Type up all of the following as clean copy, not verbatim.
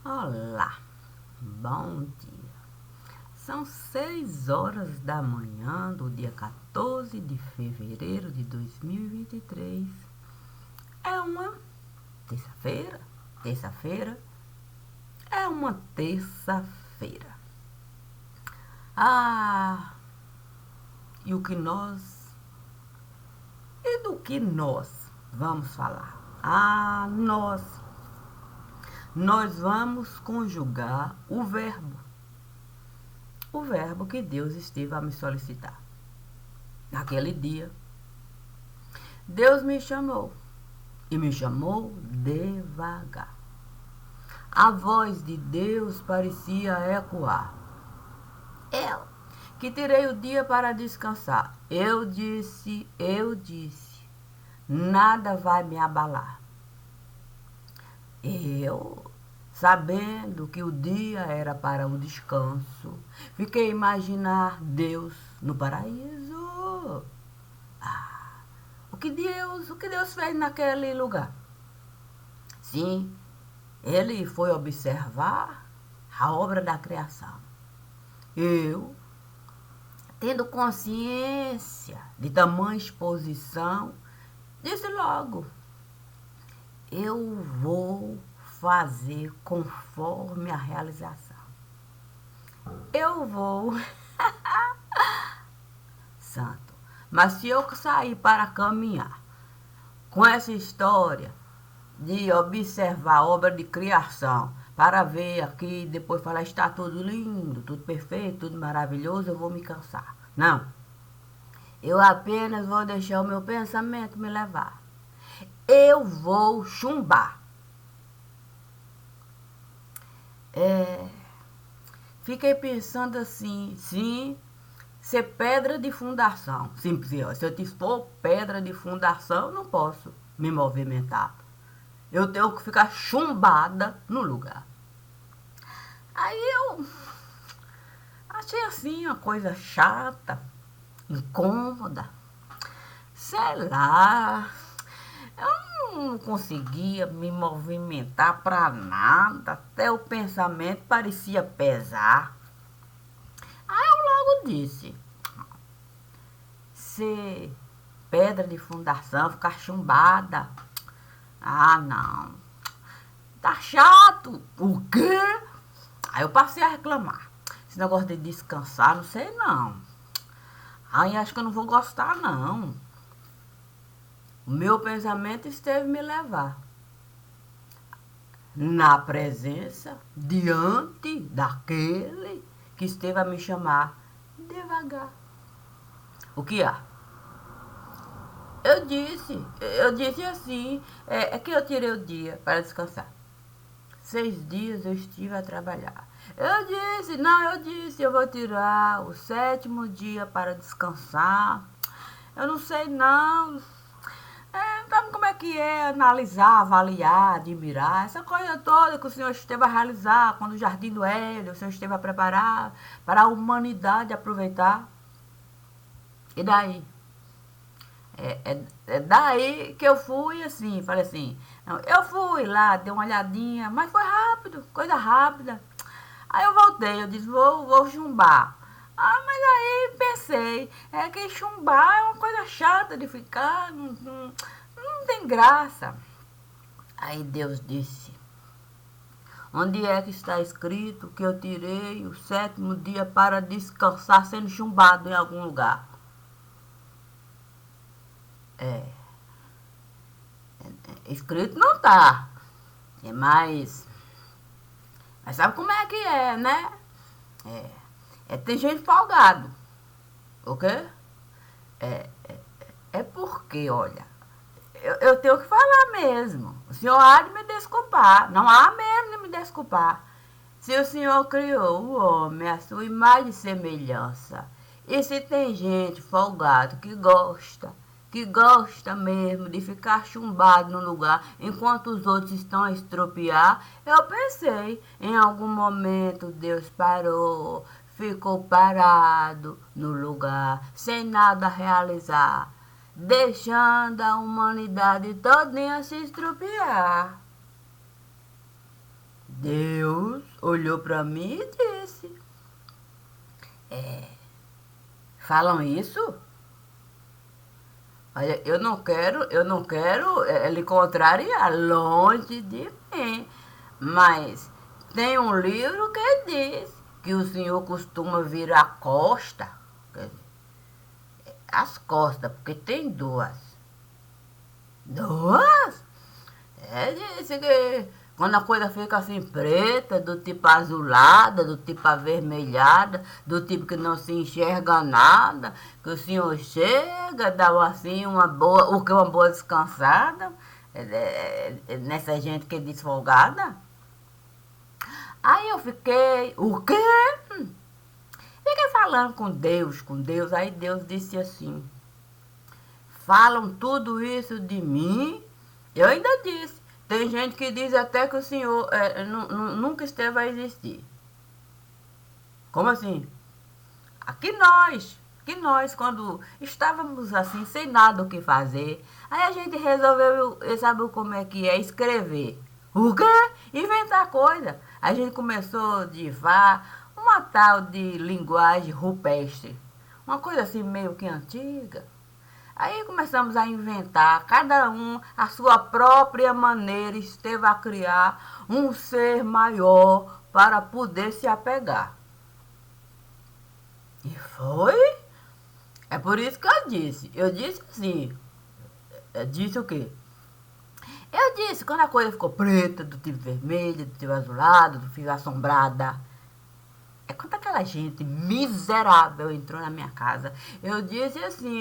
Olá, bom dia. São 6 horas da manhã do dia 14 de fevereiro de 2023. É uma terça-feira? Terça-feira? É uma terça-feira. Ah, e o que nós... E do que nós vamos falar? Nós vamos conjugar o verbo. O verbo que Deus esteve a me solicitar. Naquele dia, Deus me chamou e me chamou devagar. A voz de Deus parecia ecoar. Eu, que tirei o dia para descansar. Eu disse, nada vai me abalar. Eu, sabendo que o dia era para o descanso, fiquei a imaginar Deus no paraíso. O que Deus fez naquele lugar? Sim, ele foi observar a obra da criação. Eu, tendo consciência de tamanha exposição, disse logo: eu vou fazer conforme a realização. Eu vou, santo. Mas se eu sair para caminhar com essa história de observar a obra de criação, para ver aqui, depois falar, está tudo lindo, tudo perfeito, tudo maravilhoso, eu vou me cansar. Não. Eu apenas vou deixar o meu pensamento me levar. Eu vou chumbar. Fiquei pensando assim, sim, ser pedra de fundação. Simples, se eu for pedra de fundação, eu não posso me movimentar. Eu tenho que ficar chumbada no lugar. Aí eu achei assim uma coisa chata, incômoda. Sei lá, eu não conseguia me movimentar para nada, até o pensamento parecia pesar. Aí eu logo disse, ser pedra de fundação, ficar chumbada. Ah, não. Tá chato. O quê? Aí eu passei a reclamar. Esse negócio de descansar, não sei não. Aí acho que eu não vou gostar não. O meu pensamento esteve me levar. Na presença, diante daquele que esteve a me chamar devagar. O que há? Eu disse assim, é que eu tirei o dia para descansar. 6 dias eu estive a trabalhar. Eu disse, eu vou tirar o 7º dia para descansar. Eu não sei não. Sabe como é que é analisar, avaliar, admirar, essa coisa toda que o Senhor esteve a realizar quando o Jardim do Éden, o Senhor esteve a preparar para a humanidade aproveitar. E daí? É daí que eu fui assim, falei assim, não, eu fui lá, dei uma olhadinha, mas foi rápido, coisa rápida. Aí eu voltei, eu disse, vou chumbar. Mas aí pensei, é que chumbar é uma coisa chata de ficar, não tem graça. Aí Deus disse, onde é que está escrito que eu tirei o 7º dia para descansar sendo chumbado em algum lugar? É, escrito não tá. Mas sabe como é que é, né? Tem gente folgado. O quê? É porque, olha, eu tenho que falar mesmo. O senhor há de me desculpar. Não há mesmo de me desculpar. Se o senhor criou o homem à sua imagem e semelhança, e se tem gente folgado que gosta mesmo de ficar chumbado no lugar enquanto os outros estão a estropiar, eu pensei, em algum momento Deus parou, ficou parado no lugar, sem nada realizar, deixando a humanidade todinha se estropiar. Deus olhou para mim e disse: falam isso? Olha, eu não quero lhe contrariar, longe de mim. Mas tem um livro que diz que o senhor costuma vir à costa, quer dizer, as costas, porque tem duas. Duas? Disse que quando a coisa fica assim preta, do tipo azulada, do tipo avermelhada, do tipo que não se enxerga nada, que o senhor chega, dá assim uma boa descansada nessa gente que é desfolgada. Aí eu fiquei, o quê? Fiquei falando com Deus, aí Deus disse assim: falam tudo isso de mim. Eu ainda disse. Tem gente que diz até que o senhor nunca esteve a existir. Como assim? Que nós, quando estávamos assim, sem nada o que fazer, aí a gente resolveu, sabe como é que é? Escrever. O quê? Inventar coisa. A gente começou a divar uma tal de linguagem rupestre. Uma coisa assim meio que antiga. Aí começamos a inventar, cada um a sua própria maneira esteve a criar um ser maior para poder se apegar. E foi. É por isso que eu disse. Eu disse assim. Eu disse o quê? Eu disse, quando a coisa ficou preta, do tipo vermelha, do tipo azulado, do tipo assombrada. É quando aquela gente miserável entrou na minha casa. Eu disse assim,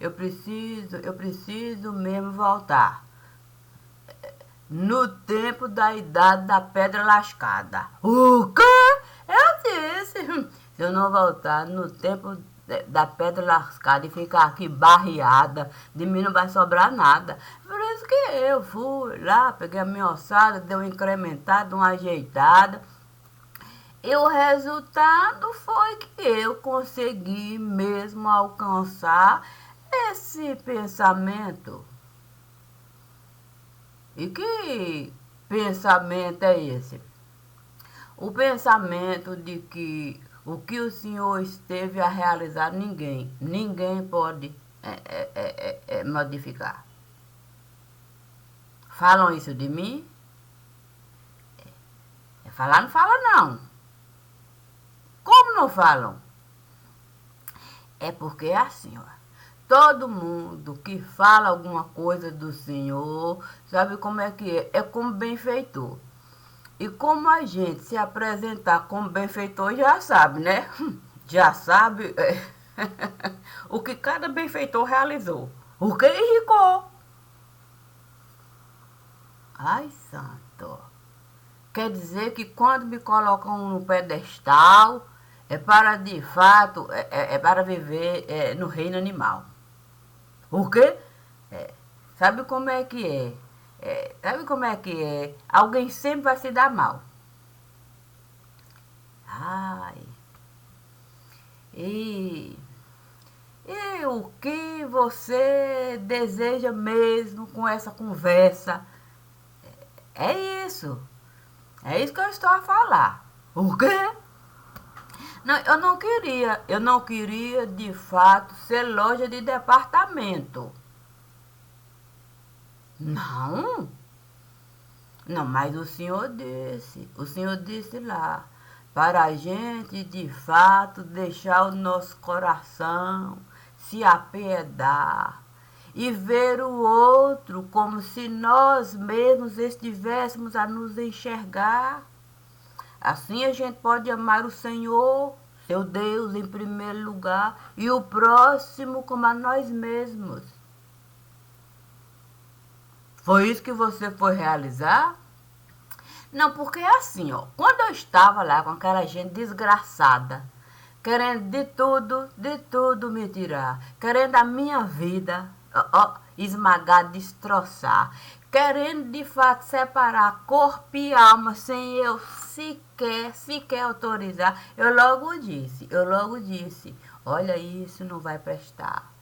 eu preciso mesmo voltar. No tempo da idade da pedra lascada. O quê? Eu disse. Se eu não voltar no tempo da pedra lascada e ficar aqui barreada, de mim não vai sobrar nada. Por isso que eu fui lá, peguei a minha ossada, dei uma incrementada, uma ajeitada. E o resultado foi que eu consegui mesmo alcançar esse pensamento. E que pensamento é esse? O pensamento de que o que o senhor esteve a realizar, ninguém pode modificar. Falam isso de mim? Falar não fala não. Como não falam? É porque é assim, ó. Todo mundo que fala alguma coisa do Senhor, sabe como é que é? É como benfeitor. E como a gente se apresentar como benfeitor, já sabe, né? Já sabe o que cada benfeitor realizou. O que enricou. Ai, santo. Quer dizer que quando me colocam no pedestal, é para de fato, é para viver no reino animal. O quê? É, sabe como é que é? Sabe como é que é? Alguém sempre vai se dar mal. Ai. E, e o que você deseja mesmo com essa conversa? É isso. É isso que eu estou a falar. O quê? Não, eu não queria de fato ser loja de departamento. Não, não, mas o senhor disse lá, para a gente de fato deixar o nosso coração se apiedar e ver o outro como se nós mesmos estivéssemos a nos enxergar. Assim a gente pode amar o Senhor, seu Deus, em primeiro lugar, e o próximo como a nós mesmos. Foi isso que você foi realizar? Não, porque é assim, ó. Quando eu estava lá com aquela gente desgraçada, querendo de tudo me tirar, querendo a minha vida, ó, esmagar, destroçar, querendo de fato separar corpo e alma sem eu sequer autorizar, eu logo disse, olha isso não vai prestar.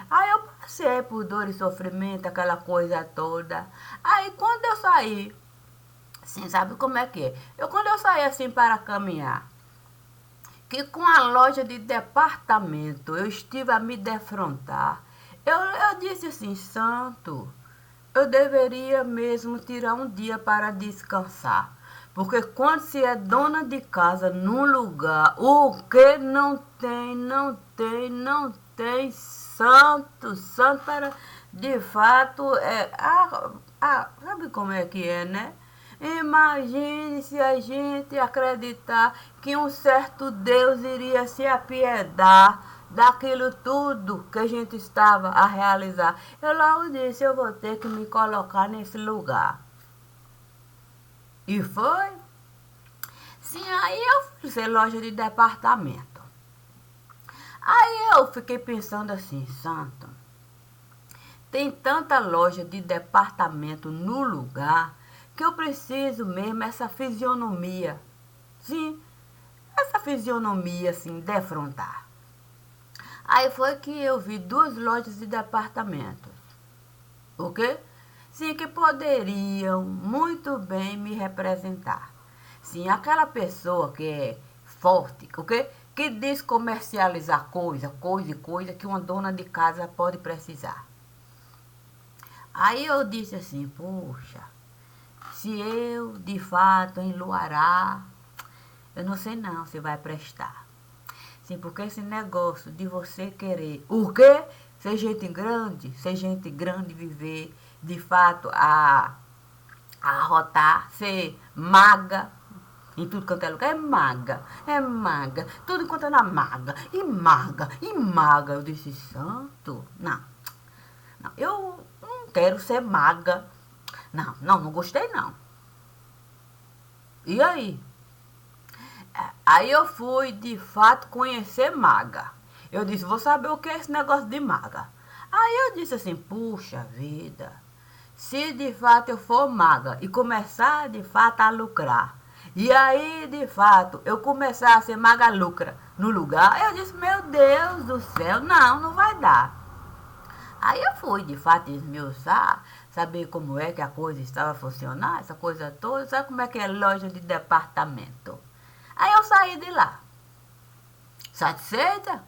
Aí eu passei por dor e sofrimento, aquela coisa toda. Aí quando eu saí Sim, sabe como é que é? Quando eu saí assim para caminhar, que com a loja de departamento eu estive a me defrontar, eu disse assim, santo, eu deveria mesmo tirar um dia para descansar. Porque quando se é dona de casa num lugar, o que não tem santo para de fato sabe como é que é, né? Imagine se a gente acreditar que um certo Deus iria se apiedar daquilo tudo que a gente estava a realizar. Eu logo disse, eu vou ter que me colocar nesse lugar. E foi. Sim, aí eu fui ser loja de departamento. Aí eu fiquei pensando assim, santo, tem tanta loja de departamento no lugar que eu preciso mesmo essa fisionomia. Sim, essa fisionomia assim, defrontar. Aí foi que eu vi duas lojas de departamentos. O quê? Sim, que poderiam muito bem me representar. Sim, aquela pessoa que é forte, o quê? Que diz comercializar coisa que uma dona de casa pode precisar. Aí eu disse assim, poxa, se eu de fato enluarar, eu não sei não se vai prestar. Sim, porque esse negócio de você querer o quê? Ser gente grande, viver de fato a arrotar, ser maga, em tudo quanto é lugar, é maga, tudo enquanto é na maga, e maga, e maga. Eu disse, santo, não, não, eu não quero ser maga. Não gostei não. E aí? Aí eu fui de fato conhecer maga. Eu disse, vou saber o que é esse negócio de maga. Aí eu disse assim, puxa vida, se de fato eu for maga e começar de fato a lucrar, e aí de fato eu começar a ser maga lucra no lugar, eu disse, meu Deus do céu, não vai dar. Aí eu fui de fato esmiuçar, saber como é que a coisa estava funcionando, essa coisa toda, sabe como é que é loja de departamento. Aí eu saí de lá, satisfeita?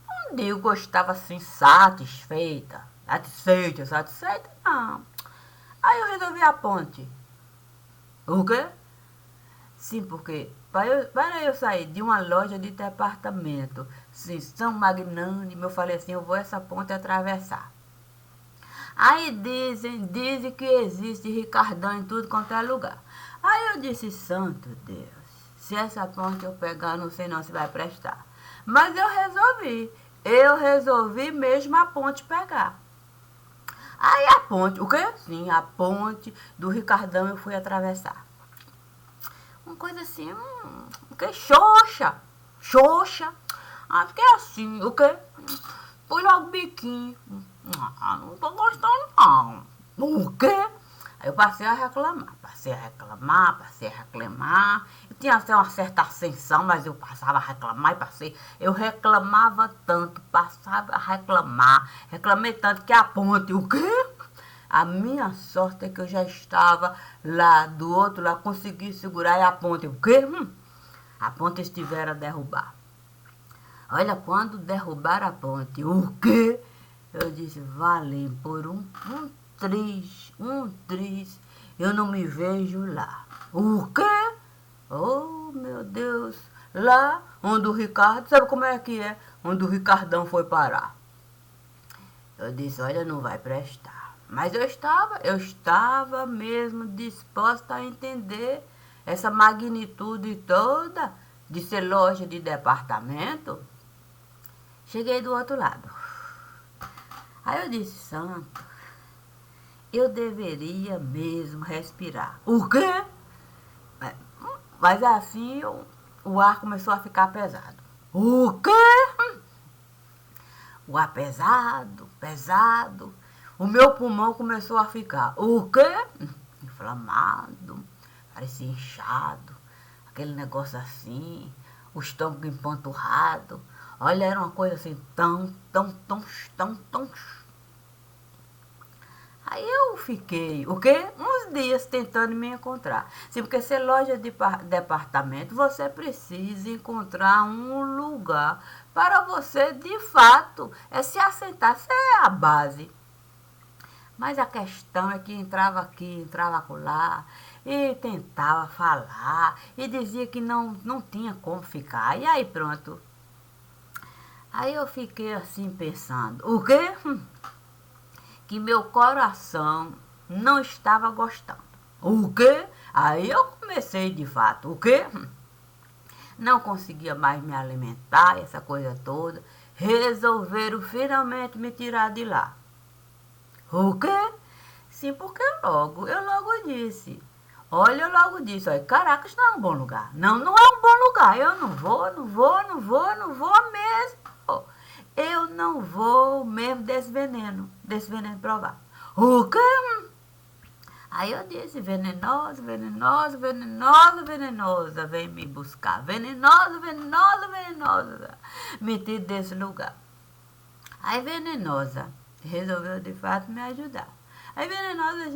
Não digo que eu estava assim satisfeita, satisfeita, não. Aí eu resolvi a ponte. O quê? Sim, porque para eu sair de uma loja de departamento, sim, São Magnânimo, eu falei assim, eu vou essa ponte atravessar. Aí dizem que existe Ricardão em tudo quanto é lugar. Aí eu disse, santo Deus, se essa ponte eu pegar, não sei não se vai prestar. Mas eu resolvi mesmo a ponte pegar. Aí a ponte, o quê? Sim, a ponte do Ricardão eu fui atravessar. Uma coisa assim, fiquei xoxa. Ah, fiquei assim, o quê? Fui logo biquinho. Não tô gostando não. O quê? Aí eu passei a reclamar. Eu tinha até uma certa ascensão, mas eu passava a reclamar e passei. Eu reclamava tanto, passava a reclamar. Reclamei tanto que a ponte, o quê? A minha sorte é que eu já estava lá do outro lado, consegui segurar e a ponte, o quê? A ponte estivera a derrubar. Olha, quando derrubaram a ponte, o quê? Eu disse, valeu, por um triz, eu não me vejo lá. O quê? Oh, meu Deus, lá onde o Ricardo, sabe como é que é? Onde o Ricardão foi parar. Eu disse, olha, não vai prestar. Mas eu estava mesmo disposta a entender essa magnitude toda de ser loja de departamento. Cheguei do outro lado. Aí eu disse, santo, eu deveria mesmo respirar. O quê? Mas assim o ar começou a ficar pesado. O quê? O ar pesado. O meu pulmão começou a ficar. O quê? Inflamado. Parecia inchado. Aquele negócio assim. O estômago empanturrado. Olha, era uma coisa assim tão. Aí eu fiquei, o quê? Uns dias tentando me encontrar. Sim, porque ser loja de departamento, você precisa encontrar um lugar para você, de fato, se assentar. Isso é a base. Mas a questão é que entrava aqui, entrava acolá, e tentava falar, e dizia que não tinha como ficar. E aí pronto. Aí eu fiquei assim pensando, o quê? Que meu coração não estava gostando. O quê? Aí eu comecei de fato, o quê? Não conseguia mais me alimentar, essa coisa toda. Resolveram finalmente me tirar de lá. O quê? Sim, porque eu logo disse. Olha, eu logo disse, olha, Caracas não é um bom lugar. Não, não é um bom lugar. Eu não vou mesmo. Eu não vou mesmo desse veneno provar. O quê? Aí eu disse, venenosa, venenosa, venenosa, venenosa, vem me buscar. Venenosa, venenosa, venenosa, me tira desse lugar. Aí venenosa resolveu de fato me ajudar. Aí venenosa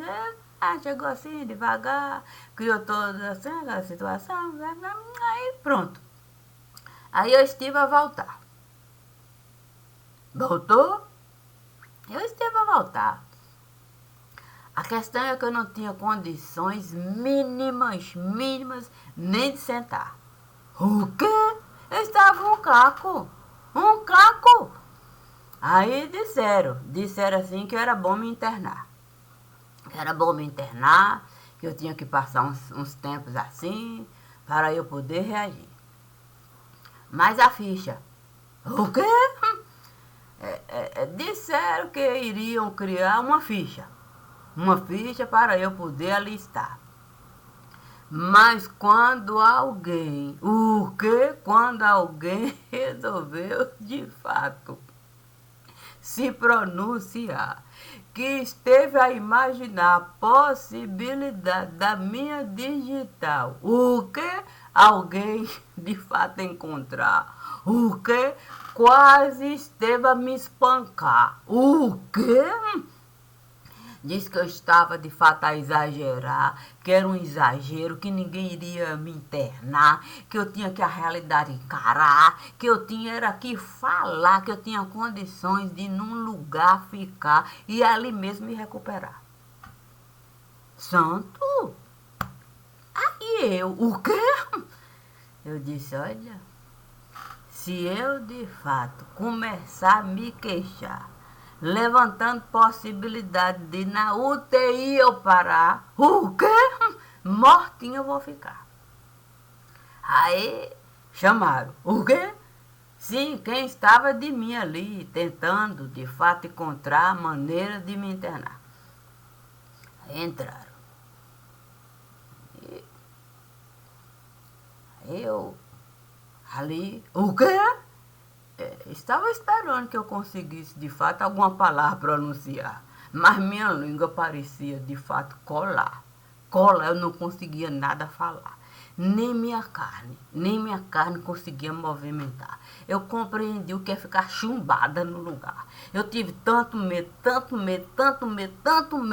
chegou assim, devagar, criou toda assim, aquela situação, aí pronto. Aí eu estive a voltar. Voltou? Eu estive a voltar. A questão é que eu não tinha condições mínimas, nem de sentar. O quê? Eu estava um caco. Um caco. Aí disseram assim que era bom me internar. Que eu tinha que passar uns tempos assim, para eu poder reagir. Mas a ficha. O quê? Disseram que iriam criar uma ficha para eu poder alistar. Mas quando alguém, quando alguém resolveu de fato se pronunciar, que esteve a imaginar a possibilidade da minha digital, alguém de fato encontrar, quase esteve a me espancar, Diz que eu estava de fato a exagerar, que era um exagero, que ninguém iria me internar, que eu tinha que a realidade encarar, que eu tinha era que falar, que eu tinha condições de num lugar ficar e ali mesmo me recuperar. Santo? Aí o quê? Eu disse, olha, se eu de fato começar a me queixar, levantando possibilidade de na UTI eu parar, mortinho eu vou ficar. Aí chamaram, Sim, quem estava de mim ali, tentando de fato encontrar a maneira de me internar. Aí entraram. E eu ali, estava esperando que eu conseguisse, de fato, alguma palavra pronunciar. Mas minha língua parecia, de fato, colar. Eu não conseguia nada falar. Nem minha carne conseguia movimentar. Eu compreendi o que é ficar chumbada no lugar. Eu tive tanto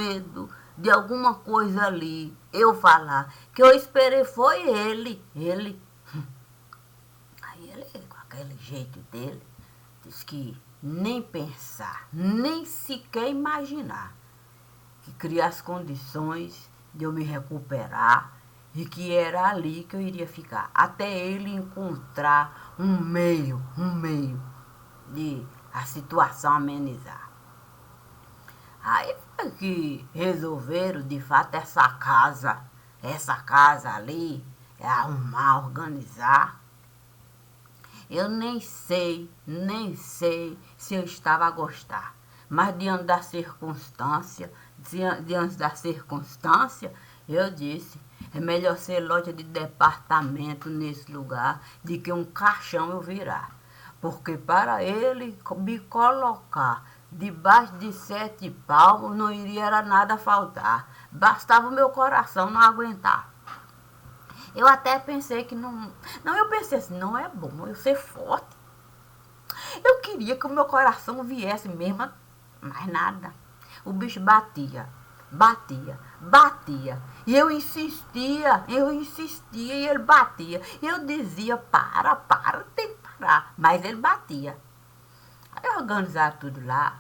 medo de alguma coisa ali, eu falar, que eu esperei foi ele. Aí ele, com aquele jeito dele, disse que nem pensar, nem sequer imaginar que criar as condições de eu me recuperar e que era ali que eu iria ficar, até ele encontrar um meio de a situação amenizar. Aí foi que resolveram, de fato, essa casa ali, arrumar, organizar. Eu nem sei se eu estava a gostar. Mas diante da circunstância, eu disse, é melhor ser loja de departamento nesse lugar do que um caixão eu virar. Porque para ele me colocar debaixo de 7 palmos não iria era nada faltar. Bastava o meu coração não aguentar. Eu até pensei que não... Não, eu pensei assim, não é bom eu ser forte. Eu queria que o meu coração viesse mesmo, mas nada. O bicho batia, batia, batia. E eu insistia, e ele batia. E eu dizia, para, tem que parar. Mas ele batia. Aí eu organizava tudo lá.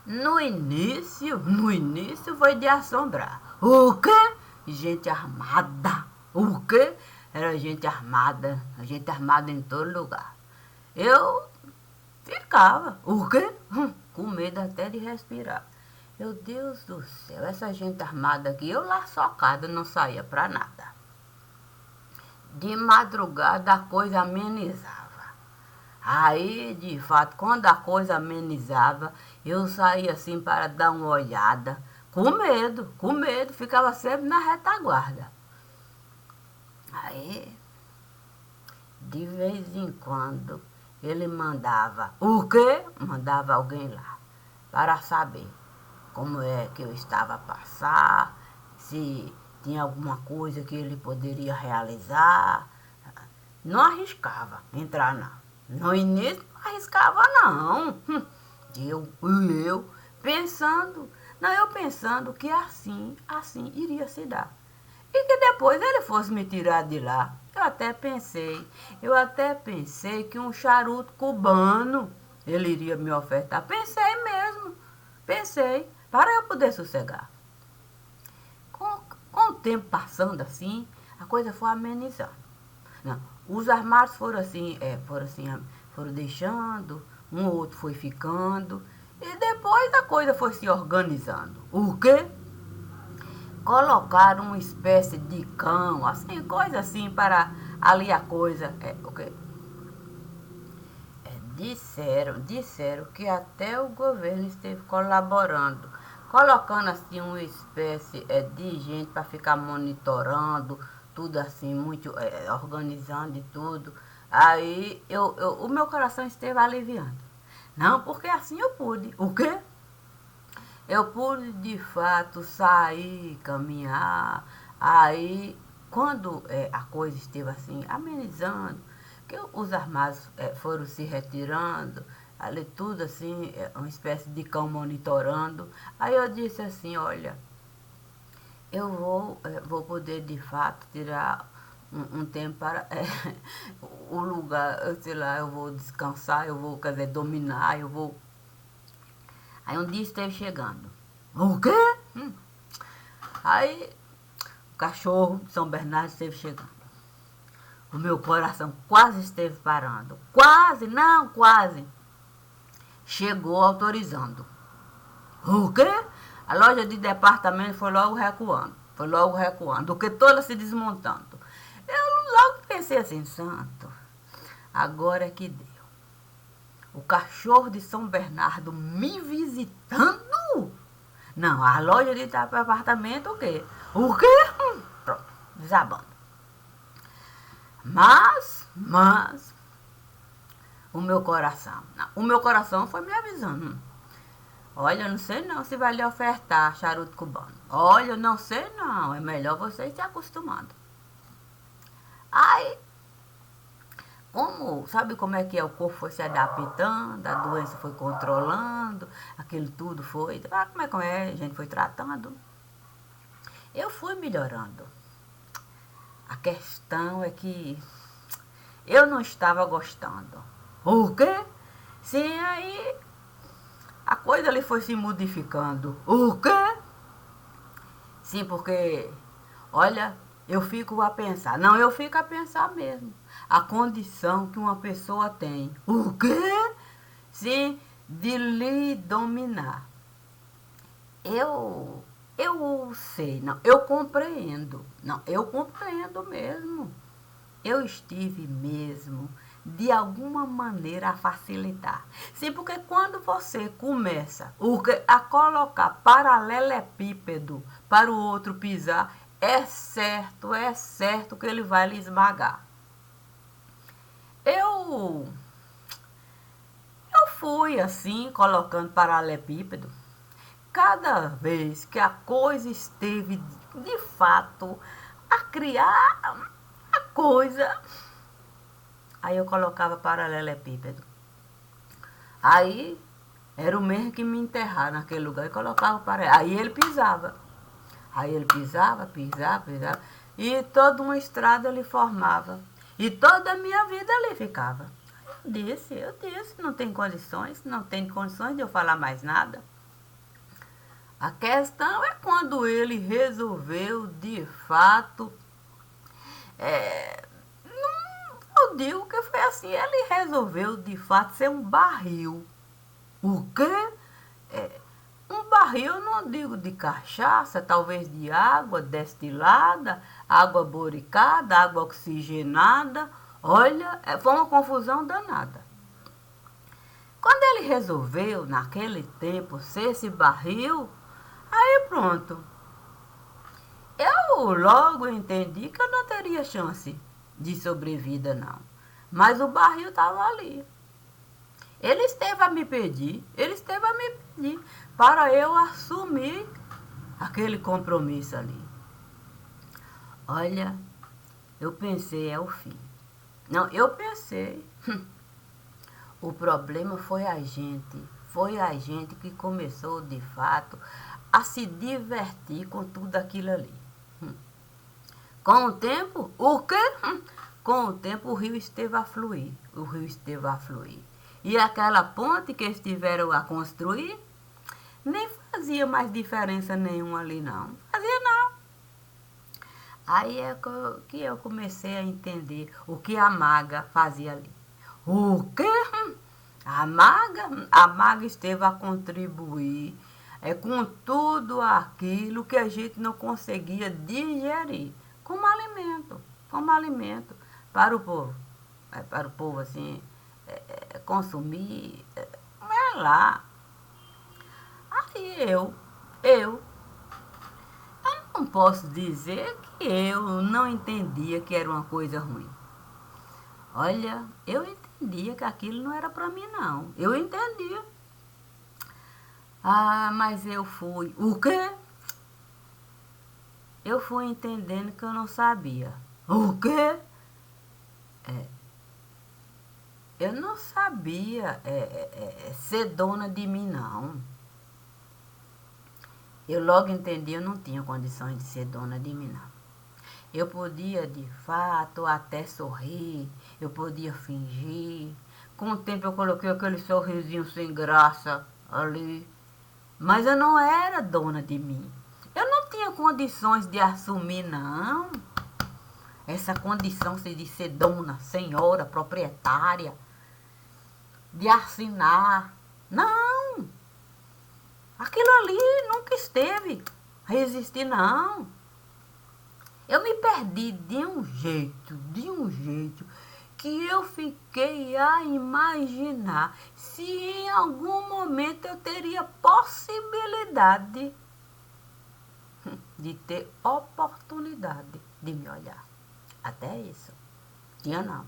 No início foi de assombrar. O quê? Gente armada. O quê? Era gente armada em todo lugar. Eu ficava, o quê? Com medo até de respirar. Meu Deus do céu, essa gente armada aqui, eu lá socada, não saía pra nada. De madrugada a coisa amenizava. Aí, de fato, quando a coisa amenizava, eu saía assim para dar uma olhada, com medo, ficava sempre na retaguarda. Aí, de vez em quando, ele mandava, o quê? Mandava alguém lá, para saber como é que eu estava a passar, se tinha alguma coisa que ele poderia realizar. Não arriscava entrar, não. No início não arriscava, não. Eu pensando, não, eu pensando que assim iria se dar. E que depois ele fosse me tirar de lá. Eu até pensei que um charuto cubano ele iria me ofertar. Pensei mesmo, para eu poder sossegar. Com, com o tempo passando assim, a coisa foi amenizando. Não, os armários foram deixando, um ou outro foi ficando, e depois a coisa foi se organizando. O quê? Colocaram uma espécie de cão, assim, coisa assim, para ali a coisa. Disseram que até o governo esteve colaborando, colocando assim uma espécie de gente para ficar monitorando, tudo assim, muito organizando e tudo. Aí o meu coração esteve aliviando. Não, porque assim eu pude. O quê? Eu pude de fato sair, caminhar. Aí, quando a coisa esteve assim, amenizando, que os armários foram se retirando, ali tudo assim, uma espécie de cão monitorando. Aí eu disse assim, olha, eu vou poder de fato tirar um tempo para o lugar, sei lá, eu vou descansar, eu vou, quer dizer, dominar, eu vou. Aí um dia esteve chegando. O quê? Aí o cachorro de São Bernardo esteve chegando. O meu coração quase esteve parando. Quase, não, quase. Chegou autorizando. O quê? A loja de departamento foi logo recuando. Do que toda se desmontando. Eu logo pensei assim, santo, agora é que deu. O cachorro de São Bernardo me visitando? Não, a loja de apartamento o quê? O quê? Pronto, desabando. Mas, o meu coração, não, o meu coração foi me avisando. Olha, eu não sei não se vai lhe ofertar charuto cubano. Olha, eu não sei não, é melhor você ir se acostumando. Aí, sabe como é que é? O corpo foi se adaptando, a doença foi controlando, aquilo tudo foi. Como é? A gente foi tratando. Eu fui melhorando. A questão é que eu não estava gostando. O quê? Sim, aí a coisa ali foi se modificando. O quê? Sim, porque, olha, eu fico a pensar. Não, eu fico a pensar mesmo. A condição que uma pessoa tem. O quê? Sim, de lhe dominar. Eu sei, não, eu compreendo. Não, eu compreendo mesmo. Eu estive mesmo, de alguma maneira, a facilitar. Sim, porque quando você começa a colocar paralelepípedo para o outro pisar, é certo que ele vai lhe esmagar. Eu fui assim, colocando paralelepípedo. Cada vez que a coisa esteve, de fato, a criar a coisa, aí eu colocava paralelepípedo. Aí Era o mesmo que me enterrar naquele lugar e colocava para. Aí ele pisava. Aí ele pisava, pisava, pisava. E toda uma estrada ele formava. E toda a minha vida ali ficava. Eu disse, não tem condições, não tem condições de eu falar mais nada. A questão é quando ele resolveu, de fato, não, eu digo que foi assim, ele resolveu, de fato, ser um barril. O quê? Um barril, eu não digo de cachaça, talvez de água destilada, água boricada, água oxigenada. Olha, foi uma confusão danada. Quando ele resolveu, naquele tempo, ser esse barril, aí pronto. Eu logo entendi que eu não teria chance de sobrevida, não. Mas o barril estava ali. Ele esteve a me pedir para eu assumir aquele compromisso ali. Olha, eu pensei, é o fim. Não, eu pensei. O problema foi a gente. Foi a gente que começou, de fato, a se divertir com tudo aquilo ali. Com o tempo, o quê? Com o tempo o rio esteve a fluir. O rio esteve a fluir. E aquela ponte que eles tiveram a construir, nem fazia mais diferença nenhuma ali, não. Fazia não. Aí é que eu comecei a entender o que a maga fazia ali. O quê? A maga esteve a contribuir com tudo aquilo que a gente não conseguia digerir como alimento para o povo. Para o povo, assim, consumir, vai lá. Aí eu não posso dizer que eu não entendia que era uma coisa ruim. Olha, eu entendia que aquilo não era para mim, não. Eu entendia. Ah, mas eu fui. O quê? Eu fui entendendo que eu não sabia. O quê? Eu não sabia ser dona de mim, não. Eu logo entendi, eu não tinha condições de ser dona de mim, não. Eu podia, de fato, até sorrir, eu podia fingir. Com o tempo eu coloquei aquele sorrisinho sem graça ali. Mas eu não era dona de mim. Eu não tinha condições de assumir, não. Essa condição de ser dona, senhora, proprietária, de assinar. Não! Aquilo ali nunca esteve a existir, não. Eu me perdi de um jeito, que eu fiquei a imaginar se em algum momento eu teria possibilidade de ter oportunidade de me olhar. Até isso. Tinha não.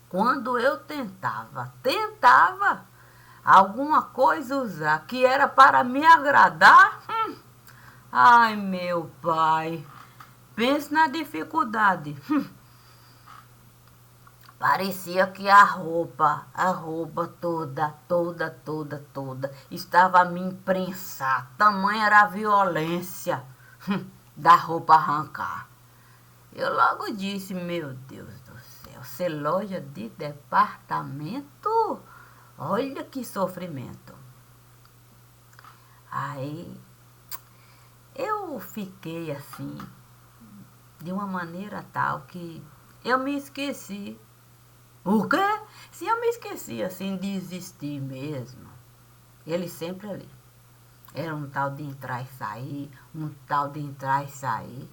Quando eu tentava alguma coisa usar que era para me agradar, ai meu pai, pense na dificuldade. Parecia que a roupa toda, estava a me imprensar. Tamanha era a violência da roupa arrancar. Eu logo disse, meu Deus do céu, ser loja de departamento? Olha que sofrimento. Aí eu fiquei assim, de uma maneira tal que eu me esqueci. O quê? Se eu me esqueci assim de existir mesmo, ele sempre ali. Era um tal de entrar e sair, um tal de entrar e sair.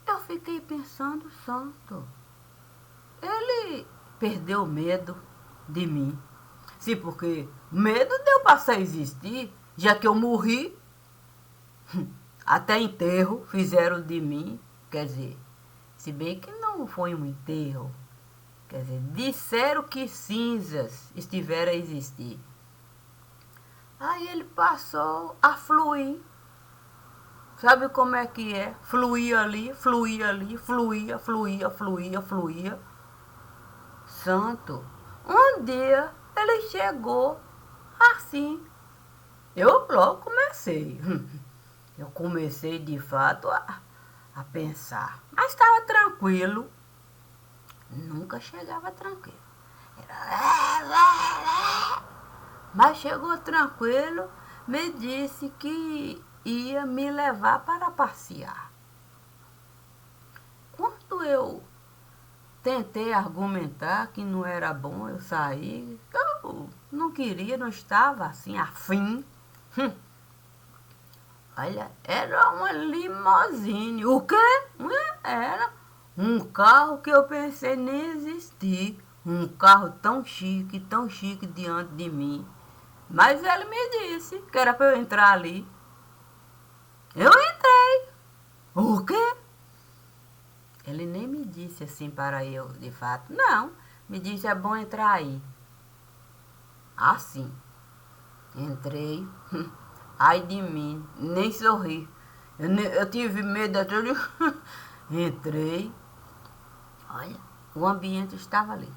Eu fiquei pensando, santo, ele perdeu o medo de mim. Sim, porque medo de eu passar a existir, já que eu morri, até enterro fizeram de mim. Quer dizer, se bem que não foi um enterro, quer dizer, disseram que cinzas estiveram a existir. Aí ele passou a fluir. Sabe como é que é? Fluía ali, fluía. Santo, um dia ele chegou assim. Eu logo comecei. Eu comecei de fato a pensar. Mas estava tranquilo. Nunca chegava tranquilo. Mas chegou tranquilo, me disse que ia me levar para passear. Quando eu tentei argumentar que não era bom eu sair, eu não queria, não estava assim afim. Olha, era uma limousine. O quê? Era um carro que eu pensei nem existir. Um carro tão chique diante de mim. Mas ele me disse que era para eu entrar ali. Eu entrei. O quê? Ele nem me disse assim para eu, de fato. Não, me disse é bom entrar aí. Assim. Entrei. Ai de mim, nem sorri. Eu tive medo até de... Entrei. Olha, o ambiente estava ali.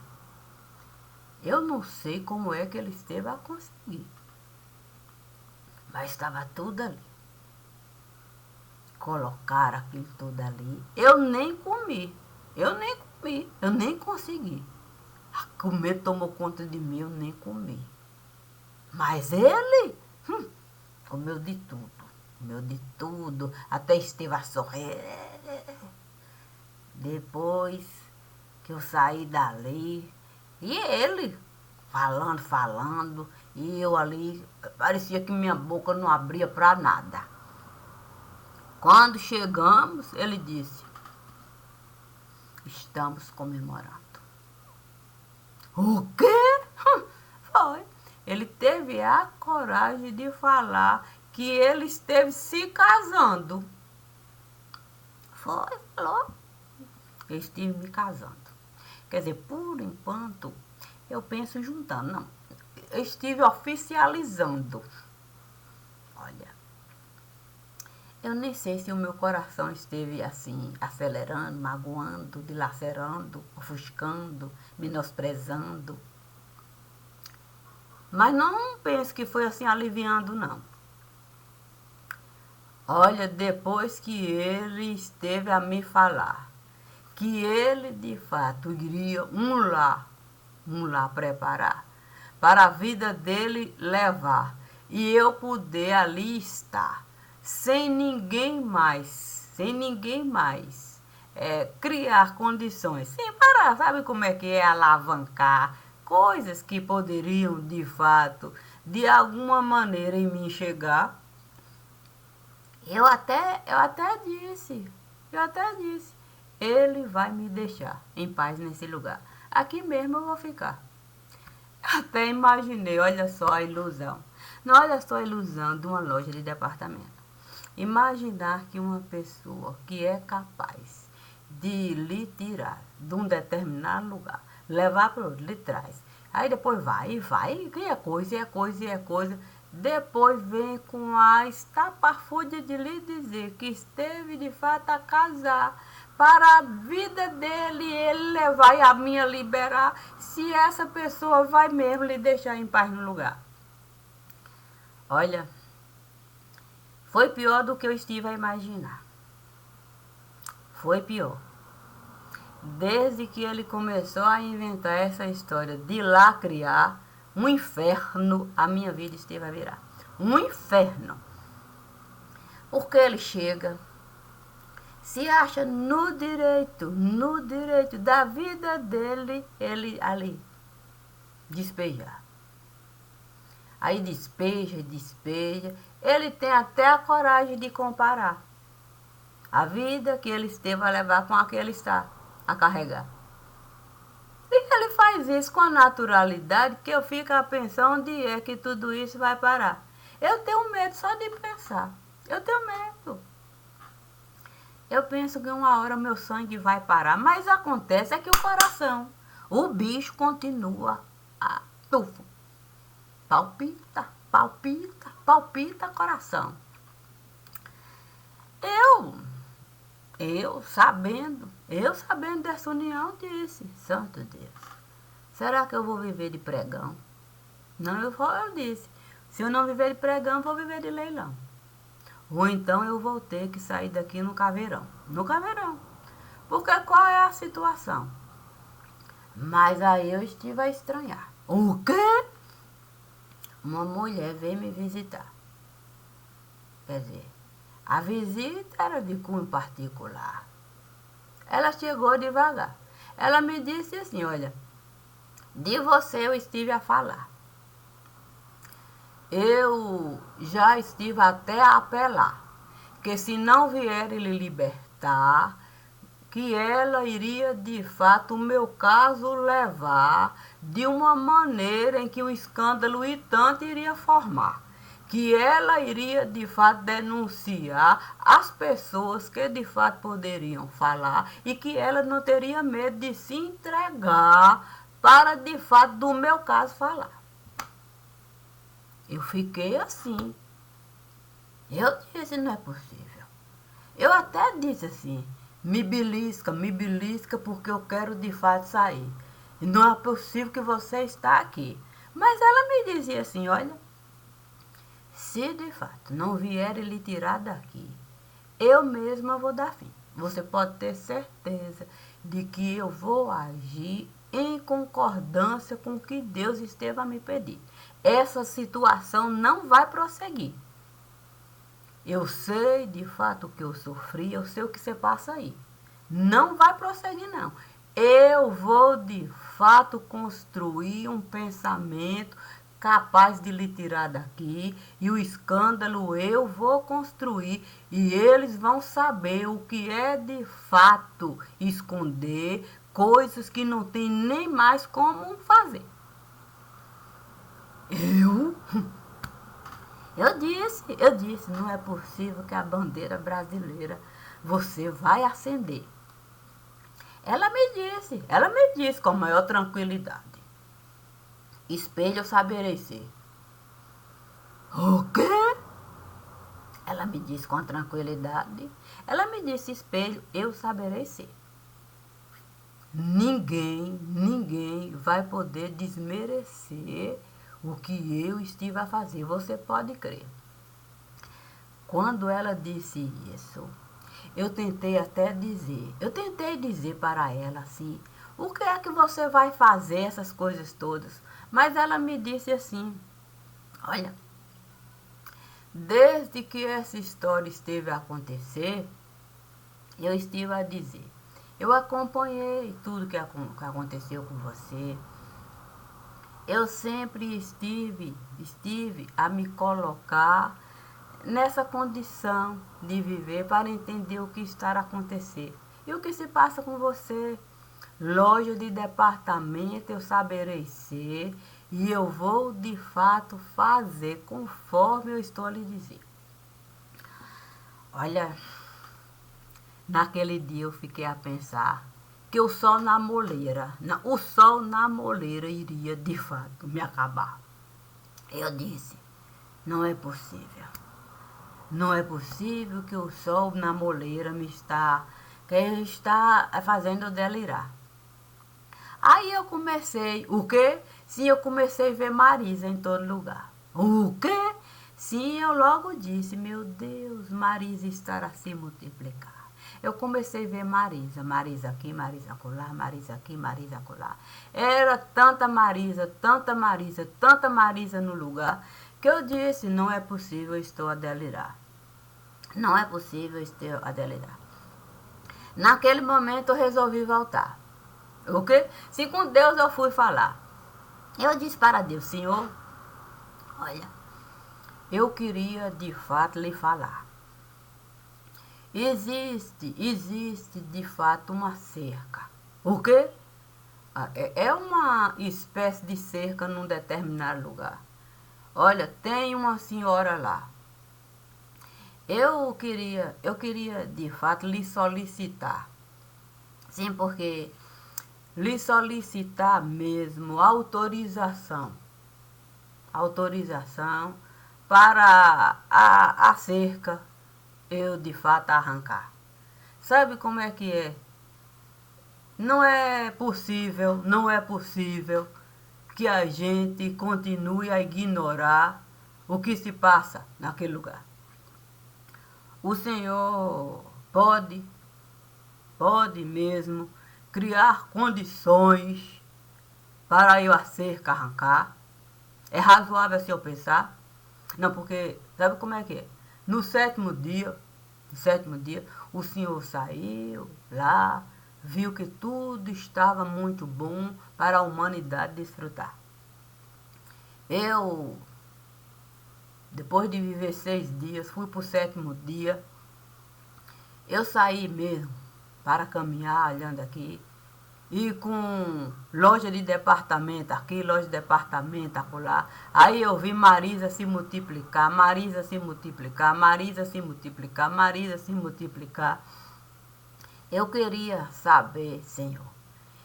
Eu não sei como é que ele esteve a conseguir. Mas estava tudo ali. Colocaram aquilo tudo ali. Eu nem comi. Eu nem consegui. A comer tomou conta de mim, eu nem comi. Mas ele comeu de tudo. Comeu de tudo. Até esteve a sorrir. Depois que eu saí dali, e ele falando, e eu ali, parecia que minha boca não abria para nada. Quando chegamos, ele disse, estamos comemorando. O quê? Foi. Ele teve a coragem de falar que ele esteve se casando. Foi, falou. Eu estive me casando. Quer dizer, por enquanto, eu penso em juntando. Não, eu estive oficializando. Olha, eu nem sei se o meu coração esteve assim, acelerando, magoando, dilacerando, ofuscando, menosprezando. Mas não penso que foi assim aliviando, não. Olha, depois que ele esteve a me falar que ele de fato iria um lá preparar para a vida dele levar e eu poder ali estar sem ninguém mais criar condições, sim, para, sabe como é que é, alavancar coisas que poderiam de fato de alguma maneira em mim chegar. Eu até disse, ele vai me deixar em paz nesse lugar. Aqui mesmo eu vou ficar. Até imaginei, olha só a ilusão. Não, olha só a ilusão de uma loja de departamento. Imaginar que uma pessoa que é capaz de lhe tirar de um determinado lugar, levar para outro, lhe traz. Aí depois vai, que é coisa. Depois vem com a estapafúrdia de lhe dizer que esteve de fato a casar para a vida dele, ele levar e a minha liberar, se essa pessoa vai mesmo lhe deixar em paz no lugar. Olha, foi pior do que eu estive a imaginar. Foi pior. Desde que ele começou a inventar essa história de lá criar um inferno, a minha vida esteve a virar. Um inferno. Porque ele chega, se acha no direito da vida dele, ele ali despejar. Aí despeja. Ele tem até a coragem de comparar a vida que ele esteve a levar com a que ele está a carregar. E ele faz isso com a naturalidade que eu fico a pensar onde é que tudo isso vai parar. Eu tenho medo só de pensar. Eu tenho medo. Eu penso que uma hora meu sangue vai parar, mas acontece é que o coração, o bicho continua a tufo. Palpita coração. Eu sabendo dessa união, disse, santo Deus, será que eu vou viver de pregão? Não, eu disse, se eu não viver de pregão, vou viver de leilão. Ou então eu vou ter que sair daqui no caveirão. No caveirão. Porque qual é a situação? Mas aí eu estive a estranhar. O quê? Uma mulher veio me visitar. Quer dizer, a visita era de cunho particular. Ela chegou devagar. Ela me disse assim, olha, de você eu estive a falar. Eu já estive até a apelar, que se não vier lhe libertar, que ela iria de fato o meu caso levar de uma maneira em que o escândalo e tanto iria formar, que ela iria de fato denunciar as pessoas que de fato poderiam falar e que ela não teria medo de se entregar para de fato do meu caso falar. Eu fiquei assim. Eu disse, não é possível. Eu até disse assim, me belisca, porque eu quero de fato sair. E não é possível que você está aqui. Mas ela me dizia assim, olha, se de fato não vier lhe tirar daqui, eu mesma vou dar fim. Você pode ter certeza de que eu vou agir em concordância com o que Deus esteve a me pedir. Essa situação não vai prosseguir. Eu sei de fato o que eu sofri, eu sei o que você passa aí. Não vai prosseguir, não. Eu vou de fato construir um pensamento capaz de lhe tirar daqui, e o escândalo eu vou construir, e eles vão saber o que é de fato esconder coisas que não tem nem mais como fazer. Eu? Eu disse, não é possível que a bandeira brasileira você vai acender. Ela me disse com a maior tranquilidade. Espelho eu saberei ser. O quê? Ela me disse com tranquilidade. Ela me disse, espelho, eu saberei ser. Ninguém vai poder desmerecer o que eu estive a fazer. Você pode crer. Quando ela disse isso, eu tentei dizer para ela assim, o que é que você vai fazer essas coisas todas? Mas ela me disse assim, olha, desde que essa história esteve a acontecer, eu estive a dizer, eu acompanhei tudo que aconteceu com você, eu sempre estive a me colocar nessa condição de viver para entender o que está a acontecer. E o que se passa com você? Loja de departamento eu saberei ser e eu vou de fato fazer conforme eu estou a lhe dizer. Olha, naquele dia eu fiquei a pensar que o sol na moleira iria de fato me acabar. Eu disse, não é possível. Não é possível que o sol na moleira que está fazendo eu delirar. Aí eu comecei, o quê? Sim, eu comecei a ver Marisa em todo lugar. O quê? Sim, eu logo disse, meu Deus, Marisa estará a se multiplicar. Eu comecei a ver Marisa aqui, Marisa acolá, Marisa aqui, Marisa acolá. Era tanta Marisa, tanta Marisa no lugar, que eu disse, não é possível, eu estou a delirar. Não é possível, eu estou a delirar. Naquele momento eu resolvi voltar. O quê? Se com Deus eu fui falar. Eu disse para Deus, Senhor, olha, eu queria de fato lhe falar. Existe de fato uma cerca. O quê? É uma espécie de cerca num determinado lugar. Olha, tem uma senhora lá. Eu queria de fato lhe solicitar. Sim, porque lhe solicitar mesmo autorização para a cerca eu de fato arrancar. Sabe como é que é? Não é possível que a gente continue a ignorar o que se passa naquele lugar. O Senhor pode mesmo criar condições para eu a cerca arrancar. É razoável assim eu pensar? Não, porque sabe como é que é? No sétimo dia, o Senhor saiu lá, viu que tudo estava muito bom para a humanidade desfrutar. Eu, depois de viver 6 dias, fui para o sétimo dia. Eu saí mesmo para caminhar, olhando aqui, e com loja de departamento aqui, loja de departamento acolá. Aí eu vi Marisa se multiplicar, Marisa se multiplicar, Marisa se multiplicar, Marisa se multiplicar. Eu queria saber, Senhor,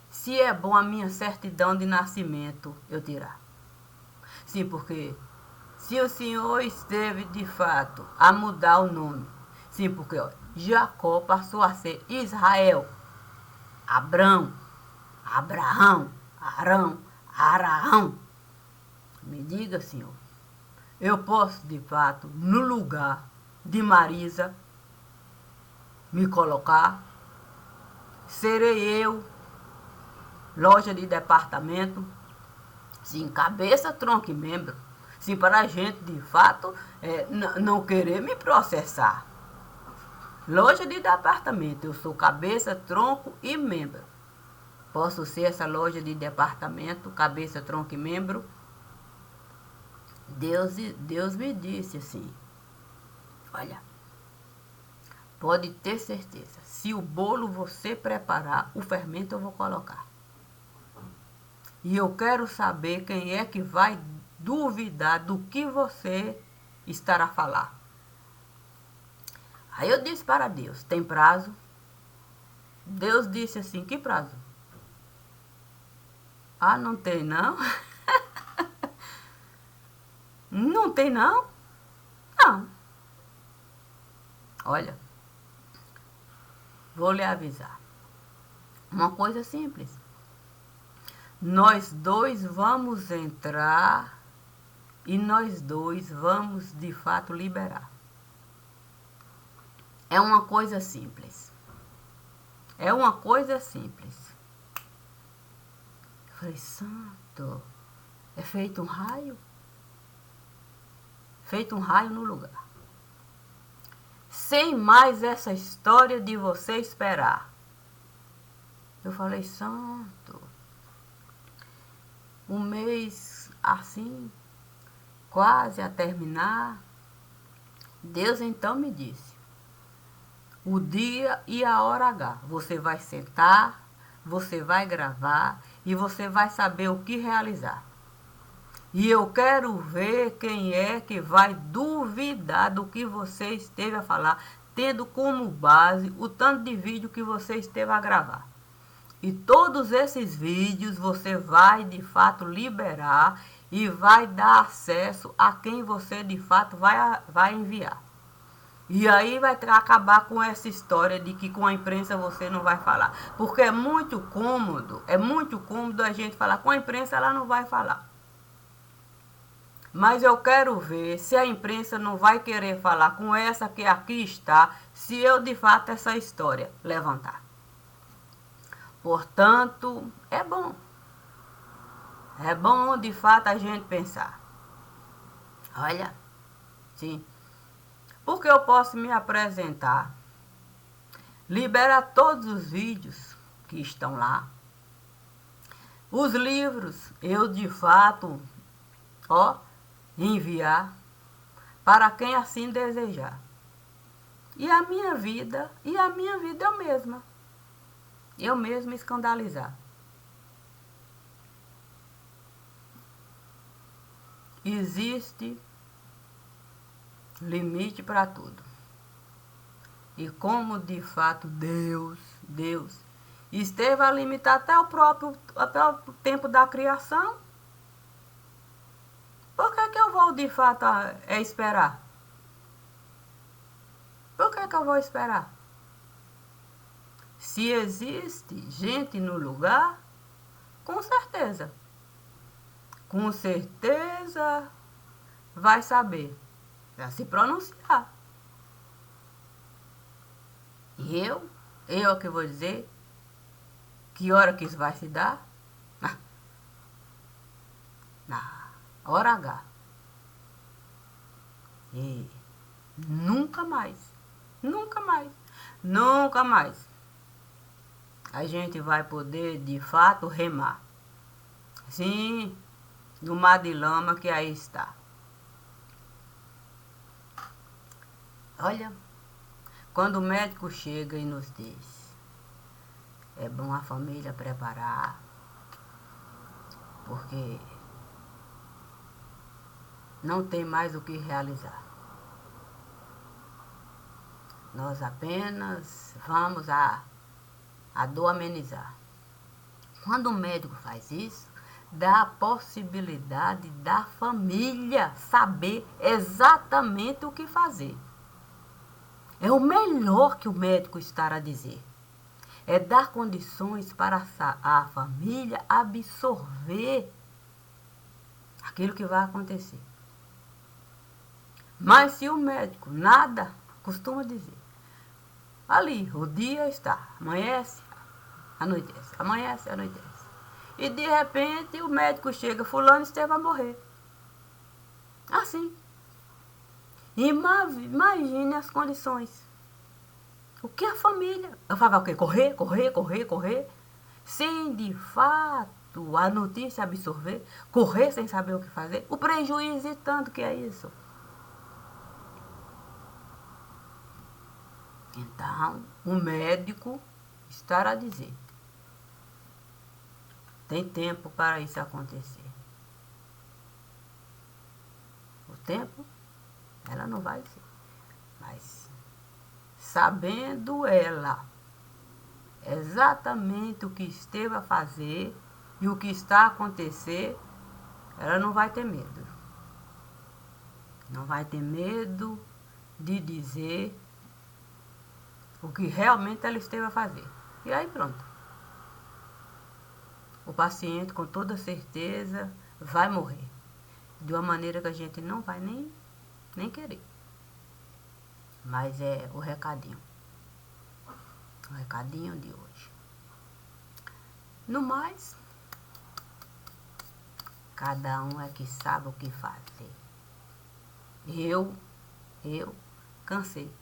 se é bom a minha certidão de nascimento eu tirar. Sim, porque se o Senhor esteve de fato a mudar o nome, sim, porque ó, Jacó passou a ser Israel, Abrão, Abraão, Arão, Araão. Me diga, Senhor, eu posso de fato, no lugar de Marisa, me colocar? Serei eu, loja de departamento? Sim, cabeça, tronco e membro. Sim, para a gente de fato não querer me processar. Loja de departamento, eu sou cabeça, tronco e membro. Posso ser essa loja de departamento, cabeça, tronco e membro? Deus me disse assim, olha, pode ter certeza, se o bolo você preparar, o fermento eu vou colocar. E eu quero saber quem é que vai duvidar do que você estará a falar. Aí eu disse para Deus, tem prazo? Deus disse assim, que prazo? Ah, não tem não? Não tem não? Não. Olha, vou lhe avisar. Uma coisa simples. Nós dois vamos entrar e nós dois vamos de fato liberar. É uma coisa simples. É uma coisa simples. Eu falei, santo, é feito um raio? Feito um raio no lugar. Sem mais essa história de você esperar. Eu falei, santo, um mês assim, quase a terminar. Deus então me disse, o dia e a hora H. Você vai sentar, você vai gravar e você vai saber o que realizar. E eu quero ver quem é que vai duvidar do que você esteve a falar, tendo como base o tanto de vídeo que você esteve a gravar. E todos esses vídeos você vai de fato liberar e vai dar acesso a quem você de fato vai enviar. E aí vai acabar com essa história de que com a imprensa você não vai falar. Porque é muito cômodo a gente falar com a imprensa, ela não vai falar. Mas eu quero ver se a imprensa não vai querer falar com essa que aqui está, se eu de fato essa história levantar. Portanto, é bom. É bom de fato a gente pensar. Olha, sim. Porque eu posso me apresentar, liberar todos os vídeos que estão lá. Os livros, eu de fato, enviar para quem assim desejar. E a minha vida eu mesma escandalizar. Existe limite para tudo. E como de fato Deus esteve a limitar até o próprio tempo da criação, por que eu vou de fato esperar? Por que eu vou esperar? Se existe gente no lugar, com certeza. com certeza vai saber, vai se pronunciar. E eu que vou dizer que hora que isso vai se dar? Na hora H. E nunca mais, nunca mais, nunca mais a gente vai poder de fato remar. Sim, no mar de lama que aí está. Olha, quando o médico chega e nos diz, é bom a família preparar, porque não tem mais o que realizar. Nós apenas vamos a dor amenizar. Quando o médico faz isso, dá a possibilidade da família saber exatamente o que fazer. É o melhor que o médico está a dizer. É dar condições para a família absorver aquilo que vai acontecer. Mas se o médico nada, costuma dizer, ali o dia está, amanhece, anoitece, amanhece, anoitece. E de repente o médico chega, fulano esteve a morrer. Assim. Imagine as condições. O que a família? Eu falava o quê? Correr, correr, correr, correr. Sem de fato a notícia absorver. Correr sem saber o que fazer. O prejuízo e tanto que é isso. Então, o médico está a dizer. Tem tempo para isso acontecer. O tempo, ela não vai ser. Mas, sabendo ela exatamente o que esteve a fazer e o que está a acontecer, ela não vai ter medo. Não vai ter medo de dizer o que realmente ela esteve a fazer. E aí pronto. O paciente, com toda certeza, vai morrer. De uma maneira que a gente não vai nem querer. Mas é o recadinho. O recadinho de hoje. No mais, cada um é que sabe o que fazer. Eu cansei.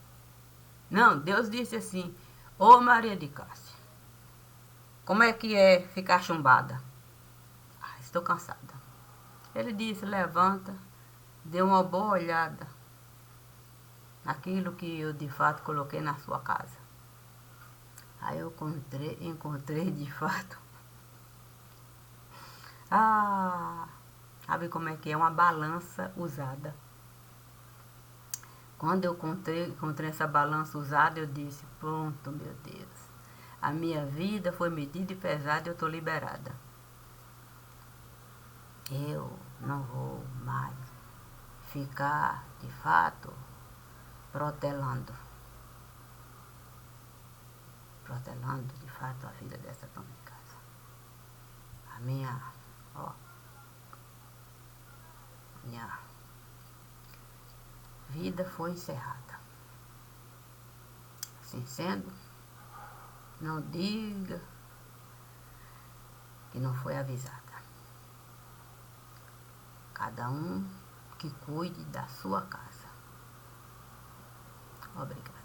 Não, Deus disse assim, ô Maria de Cássia, como é que é ficar chumbada? Estou cansada. Ele disse, levanta, dê uma boa olhada naquilo que eu de fato coloquei na sua casa. Aí eu encontrei de fato. Sabe como é que é? Uma balança usada. Quando eu encontrei essa balança usada, eu disse, pronto, meu Deus. A minha vida foi medida e pesada e eu estou liberada. Eu não vou mais ficar, de fato, protelando, de fato, a vida dessa dona de casa. A minha vida foi encerrada. Assim sendo, não diga que não foi avisada. Cada um que cuide da sua casa. Obrigada.